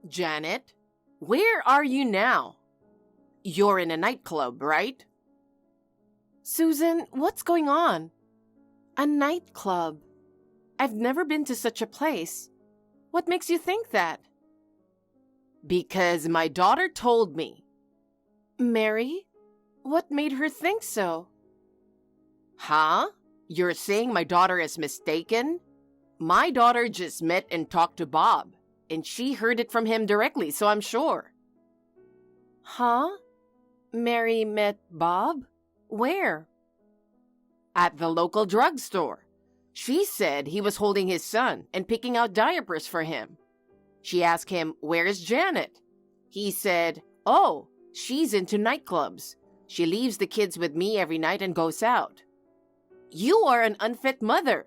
Janet, where are you now? You're in a nightclub, right? Susan, what's going on? A nightclub? I've never been to such a place. What makes you think that? Because my daughter told me. Mary? What made her think so? Huh? You're saying my daughter is mistaken? My daughter just met and talked to Bob, and she heard it from him directly, so I'm sure. Huh? Mary met Bob? Where? At the local drugstore. She said he was holding his son and picking out diapers for him. She asked him, "Where is Janet?" He said, "Oh, she's into nightclubs. She leaves the kids with me every night and goes out." You are an unfit mother.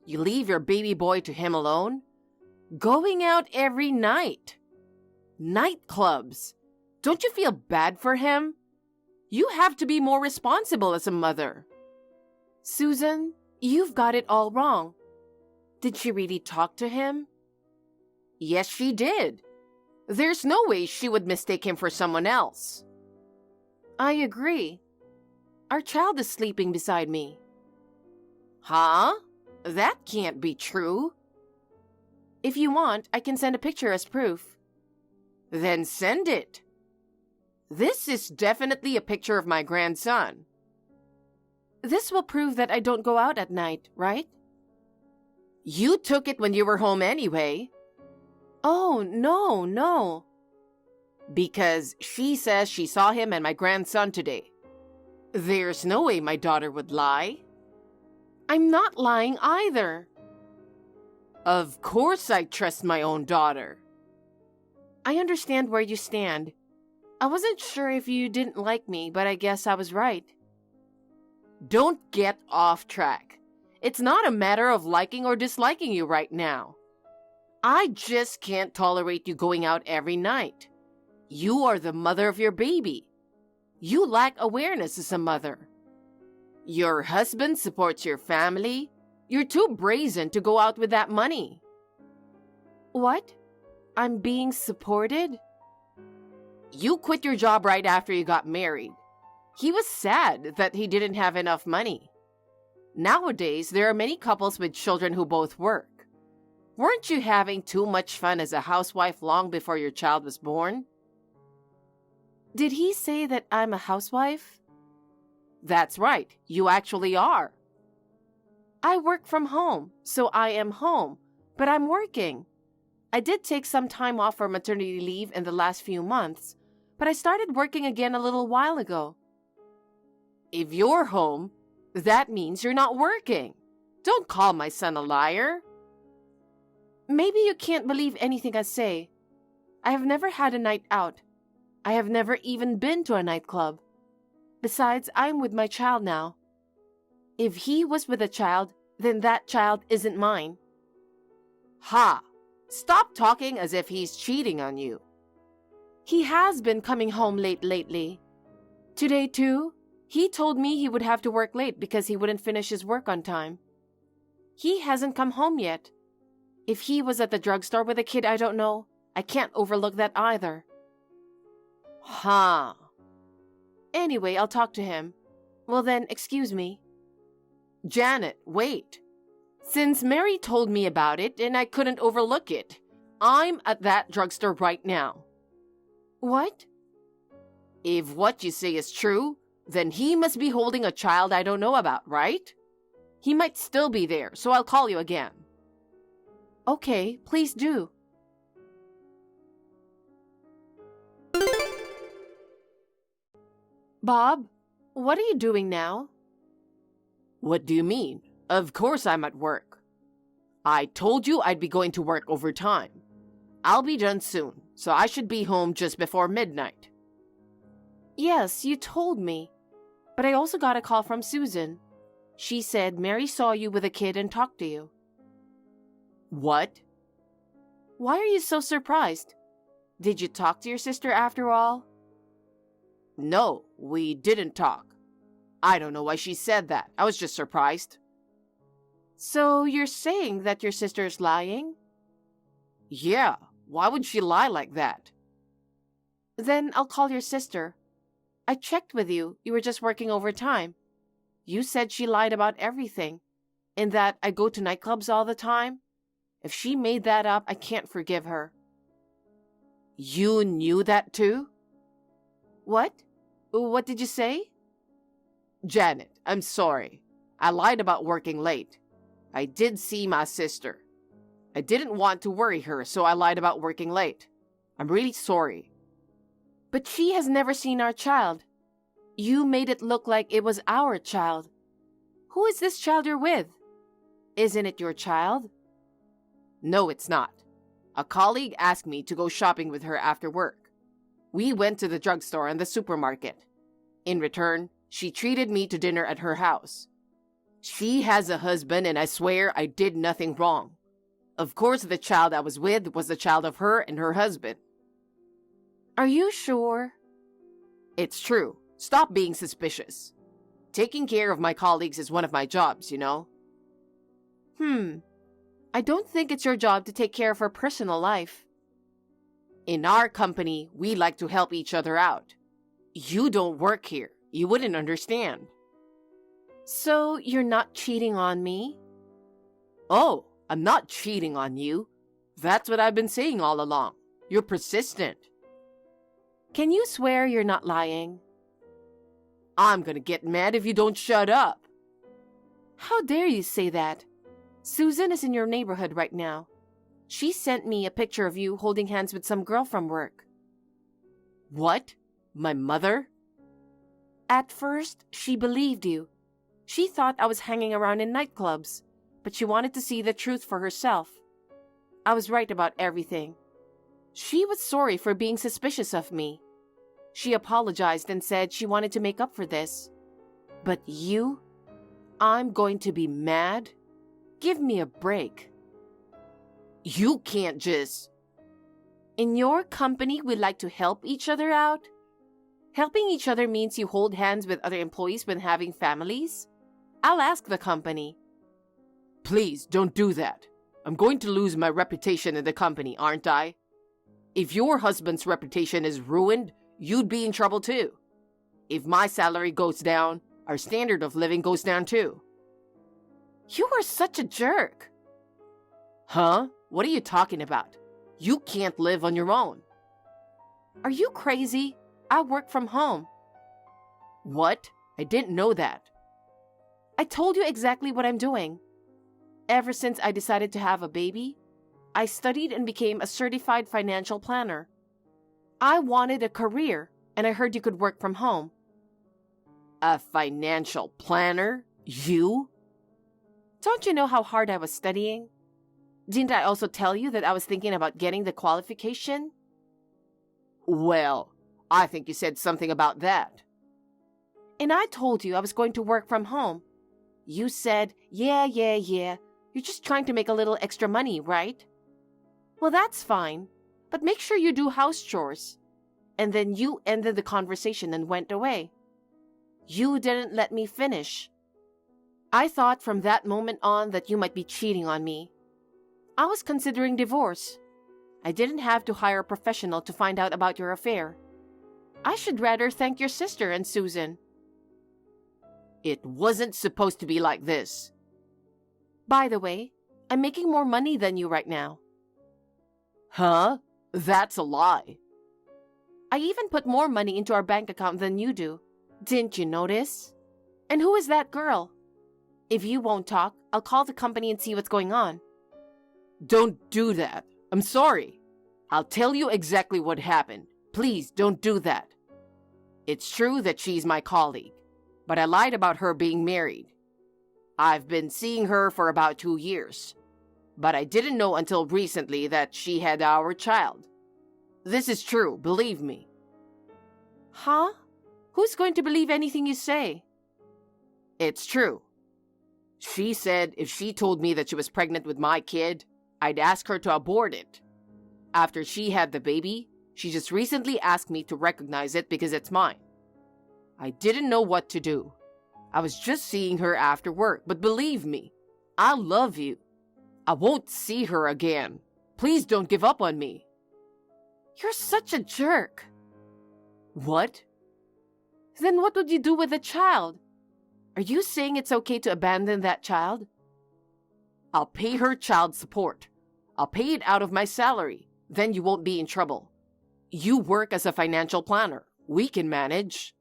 You leave your baby boy to him alone? Going out every night. Nightclubs. Don't you feel bad for him? You have to be more responsible as a mother. Susan, you've got it all wrong. Did she really talk to him? Yes, she did. There's no way she would mistake him for someone else. I agree. Our child is sleeping beside me. Huh? That can't be true. If you want, I can send a picture as proof. Then send it. This is definitely a picture of my grandson. This will prove that I don't go out at night, right? You took it when you were home anyway. Oh, no. Because she says she saw him and my grandson today. There's no way my daughter would lie. I'm not lying either. Of course I trust my own daughter. I understand where you stand. I wasn't sure if you didn't like me, but I guess I was right. Don't get off track. It's not a matter of liking or disliking you right now. I just can't tolerate you going out every night. You are the mother of your baby. You lack awareness as a mother. Your husband supports your family. You're too brazen to go out with that money. What? I'm being supported? You quit your job right after you got married. He was sad that he didn't have enough money. Nowadays, there are many couples with children who both work. Weren't you having too much fun as a housewife long before your child was born? Did he say that I'm a housewife? That's right, you actually are. I work from home, so I am home, but I'm working. I did take some time off for maternity leave in the last few months, but I started working again a little while ago. If you're home, that means you're not working. Don't call my son a liar. Maybe you can't believe anything I say. I have never had a night out. I have never even been to a nightclub. Besides, I'm with my child now. If he was with a child, then that child isn't mine. Ha! Stop talking as if he's cheating on you. He has been coming home late lately. Today, too, he told me he would have to work late because he wouldn't finish his work on time. He hasn't come home yet. If he was at the drugstore with a kid I don't know, I can't overlook that either. Huh. Anyway, I'll talk to him. Well then, excuse me. Janet, wait. Since Mary told me about it and I couldn't overlook it, I'm at that drugstore right now. What? If what you say is true, then he must be holding a child I don't know about, right? He might still be there, so I'll call you again. Okay, please do. Bob, what are you doing now? What do you mean? Of course I'm at work. I told you I'd be going to work overtime. I'll be done soon, so I should be home just before midnight. Yes, you told me. But I also got a call from Susan. She said Mary saw you with a kid and talked to you. What? Why are you so surprised? Did you talk to your sister after all? No, we didn't talk. I don't know why she said that. I was just surprised. So you're saying that your sister's lying? Yeah, Why would she lie like that? Then I'll call your sister. I checked with you. You were just working overtime. You said she lied about everything, and that I go to nightclubs all the time. If she made that up, I can't forgive her. You knew that too? What? What did you say? Janet, I'm sorry. I lied about working late. I did see my sister. I didn't want to worry her, so I lied about working late. I'm really sorry. But she has never seen our child. You made it look like it was our child. Who is this child you're with? Isn't it your child? No, it's not. A colleague asked me to go shopping with her after work. We went to the drugstore and the supermarket. In return, she treated me to dinner at her house. She has a husband, and I swear I did nothing wrong. Of course, the child I was with was the child of her and her husband. Are you sure? It's true. Stop being suspicious. Taking care of my colleagues is one of my jobs, you know? I don't think it's your job to take care of her personal life. In our company, we like to help each other out. You don't work here. You wouldn't understand. So you're not cheating on me? Oh, I'm not cheating on you. That's what I've been saying all along. You're persistent. Can you swear you're not lying? I'm gonna get mad if you don't shut up. How dare you say that? Susan is in your neighborhood right now. She sent me a picture of you holding hands with some girl from work. What? My mother? At first, she believed you. She thought I was hanging around in nightclubs, but she wanted to see the truth for herself. I was right about everything. She was sorry for being suspicious of me. She apologized and said she wanted to make up for this. But you? I'm going to be mad? Give me a break. You can't just... In your company, we like to help each other out. Helping each other means you hold hands with other employees when having families? I'll ask the company. Please, don't do that. I'm going to lose my reputation in the company, aren't I? If your husband's reputation is ruined, you'd be in trouble too. If my salary goes down, our standard of living goes down too. You are such a jerk. Huh? What are you talking about? You can't live on your own. Are you crazy? I work from home. What? I didn't know that. I told you exactly what I'm doing. Ever since I decided to have a baby, I studied and became a certified financial planner. I wanted a career, and I heard you could work from home. A financial planner? You? Don't you know how hard I was studying? Didn't I also tell you that I was thinking about getting the qualification? Well, I think you said something about that. And I told you I was going to work from home. You said, yeah, you're just trying to make a little extra money, right? Well, that's fine, but make sure you do house chores. And then you ended the conversation and went away. You didn't let me finish. I thought from that moment on that you might be cheating on me. I was considering divorce. I didn't have to hire a professional to find out about your affair. I should rather thank your sister and Susan. It wasn't supposed to be like this. By the way, I'm making more money than you right now. Huh? That's a lie. I even put more money into our bank account than you do. Didn't you notice? And who is that girl? If you won't talk, I'll call the company and see what's going on. Don't do that. I'm sorry. I'll tell you exactly what happened. Please don't do that. It's true that she's my colleague, but I lied about her being married. I've been seeing her for about 2 years, but I didn't know until recently that she had our child. This is true, believe me. Huh? Who's going to believe anything you say? It's true. She said if she told me that she was pregnant with my kid, I'd ask her to abort it. After she had the baby, she just recently asked me to recognize it because it's mine. I didn't know what to do. I was just seeing her after work, but believe me, I love you. I won't see her again. Please don't give up on me. You're such a jerk. What? Then what would you do with the child? Are you saying it's okay to abandon that child? I'll pay her child support. I'll pay it out of my salary. Then you won't be in trouble. You work as a financial planner. We can manage.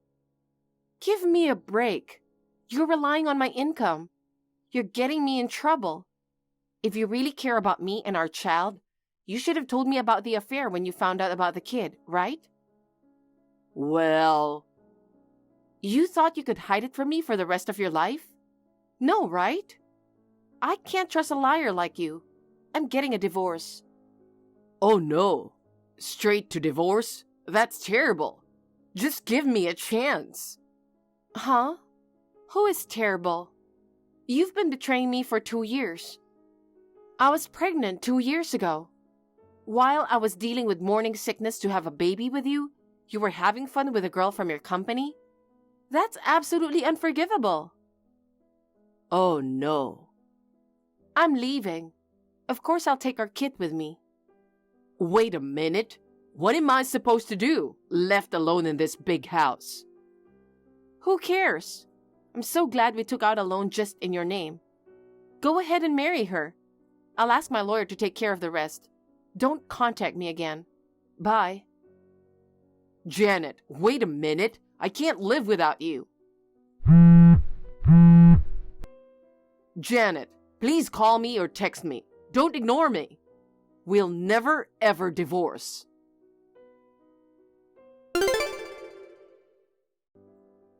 Give me a break. You're relying on my income. You're getting me in trouble. If you really care about me and our child, you should have told me about the affair when you found out about the kid, right? Well... You thought you could hide it from me for the rest of your life? No, right? I can't trust a liar like you. I'm getting a divorce. Oh no. Straight to divorce? That's terrible. Just give me a chance. Huh? Who is terrible? You've been betraying me for 2 years. I was pregnant 2 years ago. While I was dealing with morning sickness to have a baby with you, you were having fun with a girl from your company? That's absolutely unforgivable. Oh no. I'm leaving. Of course I'll take our kid with me. Wait a minute. What am I supposed to do, left alone in this big house? Who cares? I'm so glad we took out a loan just in your name. Go ahead and marry her. I'll ask my lawyer to take care of the rest. Don't contact me again. Bye. Janet, wait a minute. I can't live without you. Janet, please call me or text me. Don't ignore me. We'll never ever divorce.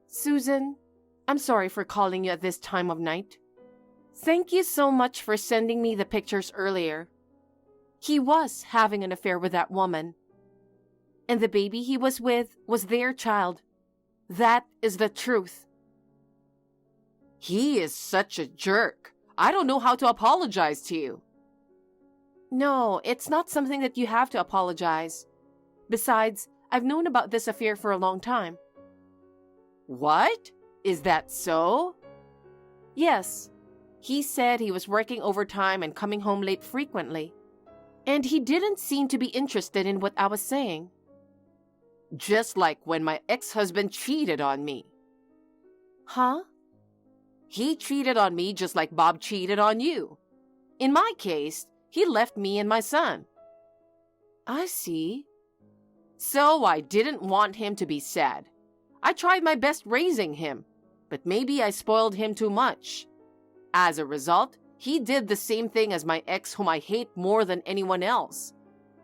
Susan, I'm sorry for calling you at this time of night. Thank you so much for sending me the pictures earlier. He was having an affair with that woman. And the baby he was with was their child. That is the truth. He is such a jerk. I don't know how to apologize to you. No, it's not something that you have to apologize. Besides, I've known about this affair for a long time. What? Is that so? Yes. He said he was working overtime and coming home late frequently. And he didn't seem to be interested in what I was saying. Just like when my ex-husband cheated on me. Huh? He cheated on me just like Bob cheated on you. In my case, he left me and my son. I see. So I didn't want him to be sad. I tried my best raising him, but maybe I spoiled him too much. As a result, he did the same thing as my ex whom I hate more than anyone else.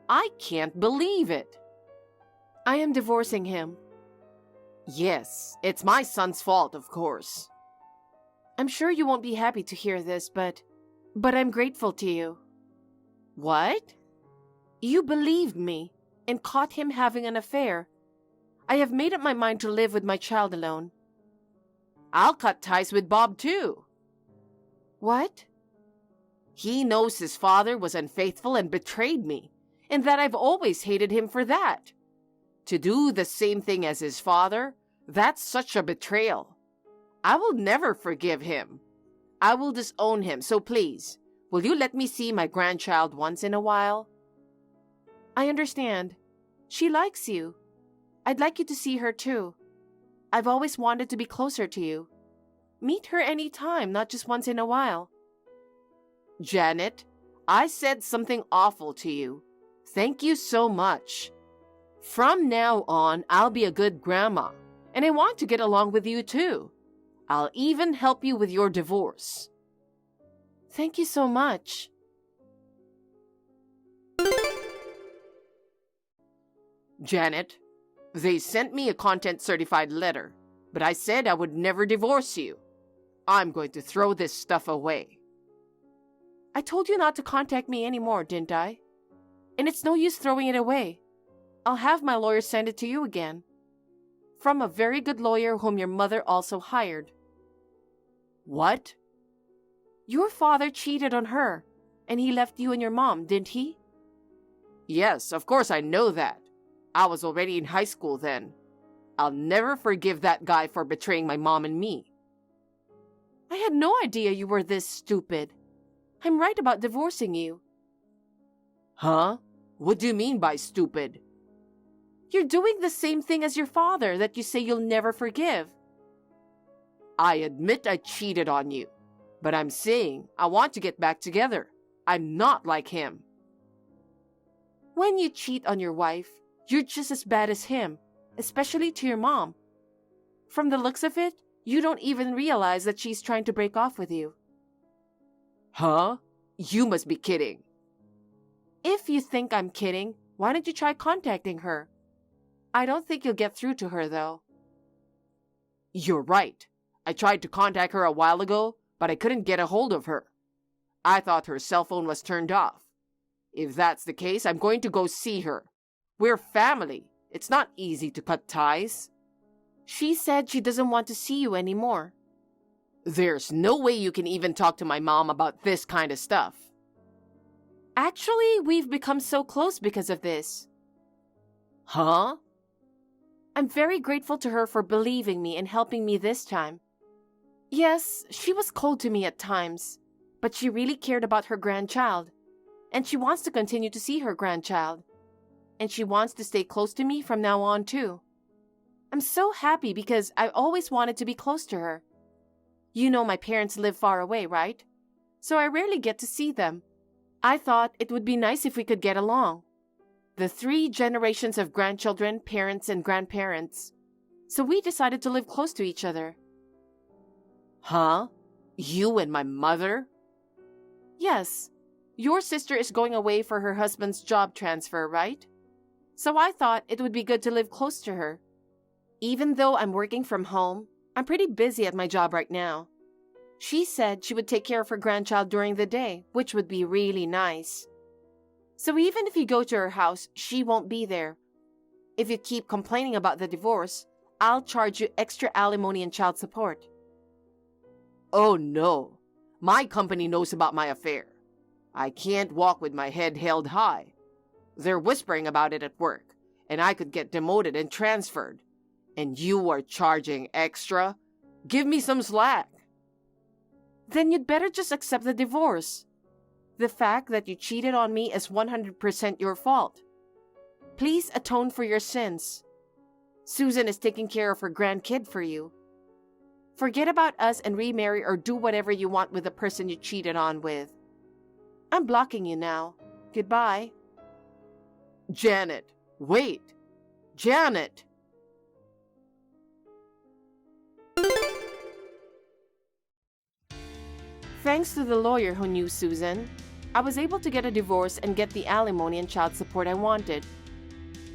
I can't believe it. I am divorcing him. Yes, it's my son's fault, of course. I'm sure you won't be happy to hear this, but I'm grateful to you. What? You believed me and caught him having an affair. I have made up my mind to live with my child alone. I'll cut ties with Bob too. What? He knows his father was unfaithful and betrayed me, and that I've always hated him for that. To do the same thing as his father, that's such a betrayal. I will never forgive him. I will disown him, so please, will you let me see my grandchild once in a while? I understand. She likes you. I'd like you to see her too. I've always wanted to be closer to you. Meet her any time, not just once in a while. Janet, I said something awful to you. Thank you so much. From now on, I'll be a good grandma, and I want to get along with you too. I'll even help you with your divorce. Thank you so much. Janet, they sent me a content-certified letter, but I said I would never divorce you. I'm going to throw this stuff away. I told you not to contact me anymore, didn't I? And it's no use throwing it away. I'll have my lawyer send it to you again. From a very good lawyer whom your mother also hired. What? Your father cheated on her, and he left you and your mom, didn't he? Yes, of course I know that. I was already in high school then. I'll never forgive that guy for betraying my mom and me. I had no idea you were this stupid. I'm right about divorcing you. Huh? What do you mean by stupid? You're doing the same thing as your father that you say you'll never forgive. I admit I cheated on you, but I'm saying I want to get back together. I'm not like him. When you cheat on your wife, you're just as bad as him, especially to your mom. From the looks of it, you don't even realize that she's trying to break off with you. Huh? You must be kidding. If you think I'm kidding, why don't you try contacting her? I don't think you'll get through to her, though. You're right. I tried to contact her a while ago, but I couldn't get a hold of her. I thought her cell phone was turned off. If that's the case, I'm going to go see her. We're family. It's not easy to cut ties. She said she doesn't want to see you anymore. There's no way you can even talk to my mom about this kind of stuff. Actually, we've become so close because of this. Huh? I'm very grateful to her for believing me and helping me this time. Yes, she was cold to me at times, but she really cared about her grandchild, and she wants to continue to see her grandchild, and she wants to stay close to me from now on too. I'm so happy because I always wanted to be close to her. You know my parents live far away, right? So I rarely get to see them. I thought it would be nice if we could get along. The 3 generations of grandchildren, parents, and grandparents. So we decided to live close to each other. Huh? You and my mother? Yes. Your sister is going away for her husband's job transfer, right? So I thought it would be good to live close to her. Even though I'm working from home, I'm pretty busy at my job right now. She said she would take care of her grandchild during the day, which would be really nice. So even if you go to her house, she won't be there. If you keep complaining about the divorce, I'll charge you extra alimony and child support. Oh no, my company knows about my affair. I can't walk with my head held high. They're whispering about it at work, and I could get demoted and transferred. And you are charging extra? Give me some slack. Then you'd better just accept the divorce. The fact that you cheated on me is 100% your fault. Please atone for your sins. Susan is taking care of her grandkid for you. Forget about us and remarry or do whatever you want with the person you cheated on with. I'm blocking you now. Goodbye. Janet, wait. Janet! Thanks to the lawyer who knew Susan, I was able to get a divorce and get the alimony and child support I wanted.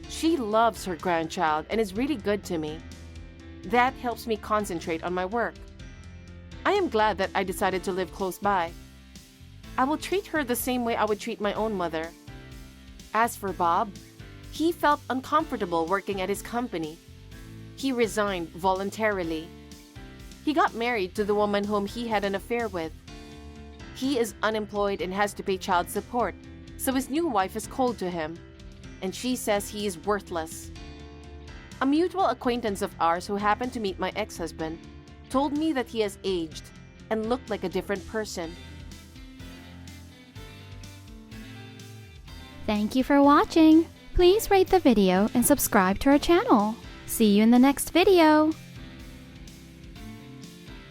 She loves her grandchild and is really good to me. That helps me concentrate on my work. I am glad that I decided to live close by. I will treat her the same way I would treat my own mother. As for Bob, he felt uncomfortable working at his company. He resigned voluntarily. He got married to the woman whom he had an affair with. He is unemployed and has to pay child support, so his new wife is cold to him, and she says he is worthless. A mutual acquaintance of ours who happened to meet my ex-husband told me that he has aged and looked like a different person. Thank you for watching. Please rate the video and subscribe to our channel. See you in the next video.